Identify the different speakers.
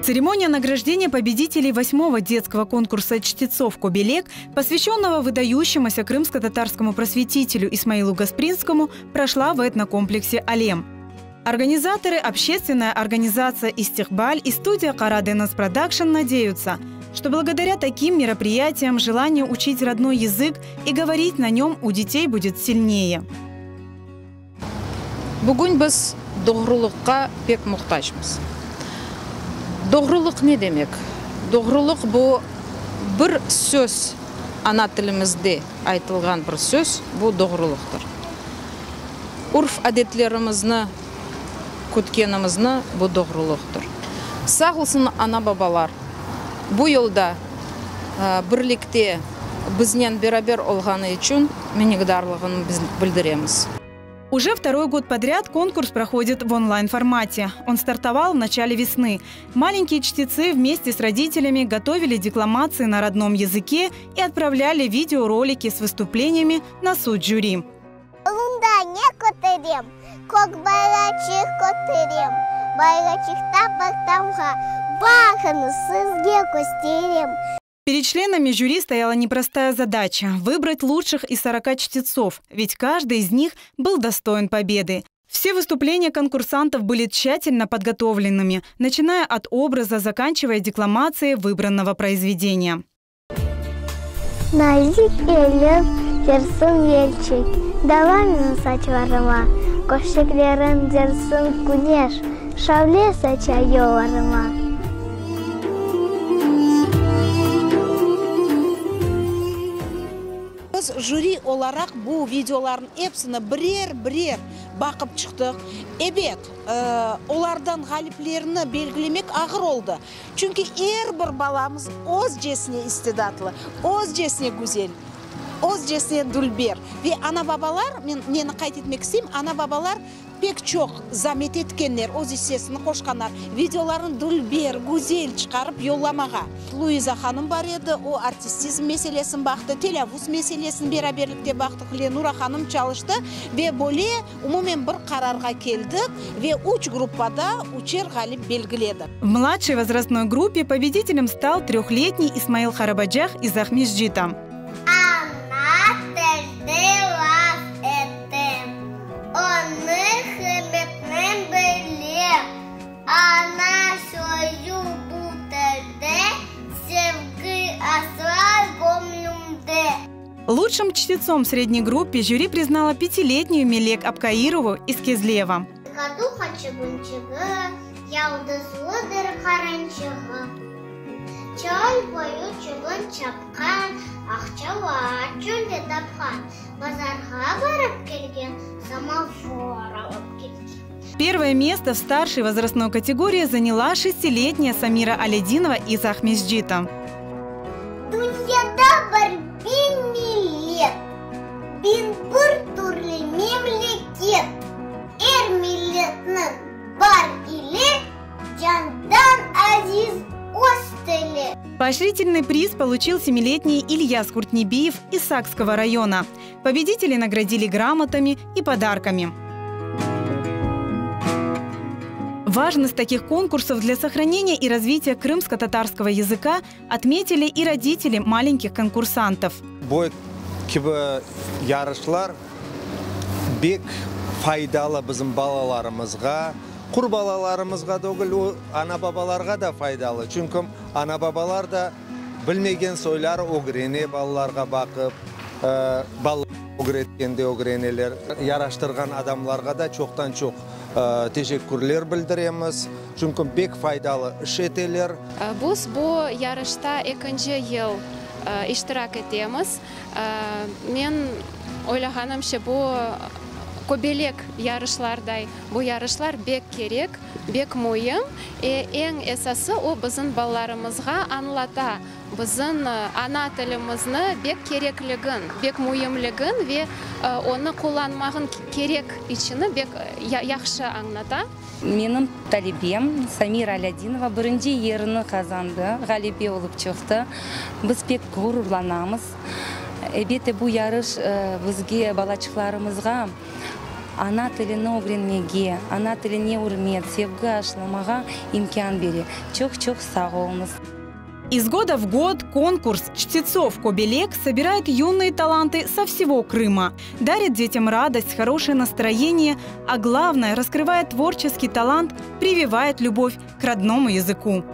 Speaker 1: Церемония награждения победителей 8-го детского конкурса чтецов «Кобелек», посвященного выдающемуся крымско-татарскому просветителю Исмаилу Гаспринскому, прошла в этнокомплексе «Алем». Организаторы, общественная организация «Истихбаль» и студия «Кара Денис Продакшн» надеются, что благодаря таким мероприятиям желание учить родной язык и говорить на нем у детей будет сильнее.
Speaker 2: Бүгін біз doğrulukka pek muhtaçmız. Doğruluk ne demek? Doğruluk bu bir söz, ana tilimizde aytılgan bir söz, bu doğruluktur. Urf adetlerimizni, kütkenimizni bu doğruluktur. Sağ olsun ana babalar, bu yolda birlikte bizden beraber olgаны için minnetdarlığını bildiremiz.
Speaker 1: Уже второй год подряд конкурс проходит в онлайн-формате. Он стартовал в начале весны. Маленькие чтецы вместе с родителями готовили декламации на родном языке и отправляли видеоролики с выступлениями на суд жюри. Перед членами жюри стояла непростая задача – выбрать лучших из 40 чтецов, ведь каждый из них был достоин победы. Все выступления конкурсантов были тщательно подготовленными, начиная от образа, заканчивая декламацией выбранного произведения.
Speaker 3: Nazik elif, jersin yelçik, davanın saçlarıma, koşukların jersin güneş, şavle saça yollarıma.
Speaker 4: Жюри olarak bu videoların hepsini birer bakıp çıktık. Evet, onlardan galiplerini belirlemek ağır oldu. Çünkü her bir balamız özcesine istidatlı, özcesine güzel, özcesine dülber. Ve ana babalar, neni kaydetmek isteyeyim, ana babalar pek çok zahmet etkenler, öz hissesini koşkanlar. Videoların dülber, güzel çıkarıp yollamağa. Luiza Hanım var edi, o artistizm meselesini baktı, telavuz meselesini beraberlikte baktık. Lenura Hanım çalıştı ve böyle umumen bir kararga keldik ve 3 gruppada 3'er galip belgiledik.
Speaker 1: В младшей возрастной группе победителем стал 3-летний Исмаил Харабаджах из Ахмеджита. Лучшим чтецом в средней группе жюри признала 5-летнюю Мелек Абкаирову из Кизлева. Первое место в старшей возрастной категории заняла 6-летняя Самира Алядинова из Ахмеджита. Поощрительный приз получил 7-летний Ильяс Куртнебиев из Сакского района. Победителей наградили грамотами и подарками. Важность таких конкурсов для сохранения и развития крымско-татарского языка отметили и родители маленьких конкурсантов.
Speaker 5: Бой кибі ярышлар бек файдалы bizim балаларымызға, құр балаларымызға дөгіл, ана бабаларға да файдалы. Çünkü ana babalar da bilmеген сойлары огырене балаларға бақып, балалар огыреткенде огыренелер. Yaraştırgan adamlarga da çoktan çok teşekkürler bildiremiz. Çünkü bek faydalı iş eteler.
Speaker 6: Biz bu yarışta ikinci yıl iştirak etemiz. Men ойлағанымша bu Кобелек yarışlarday bu yarışlar bek керек, bek muhim. En esası o bizim балаларымызға anlata. Bizim ana tilimizni bek kereklігін, bek muhimligін ve onu kullanmağın керек içini bek yaxşı anlata.
Speaker 7: Менің талибем Самира Алядинова бірінші еріні қазанды, ғалибе олып чықты. Біз пек ғұрурланамыз. Әлбетте бұл ярыш бізге балачықларымызға ана тіліні öğrenmege, ана тіліне урмет, sevgi ашламаға имкан бере. Çok sağ olunuz.
Speaker 1: Из года в год конкурс «Чтецов Кобелек» собирает юные таланты со всего Крыма, дарит детям радость, хорошее настроение, а главное, раскрывает творческий талант, прививает любовь к родному языку.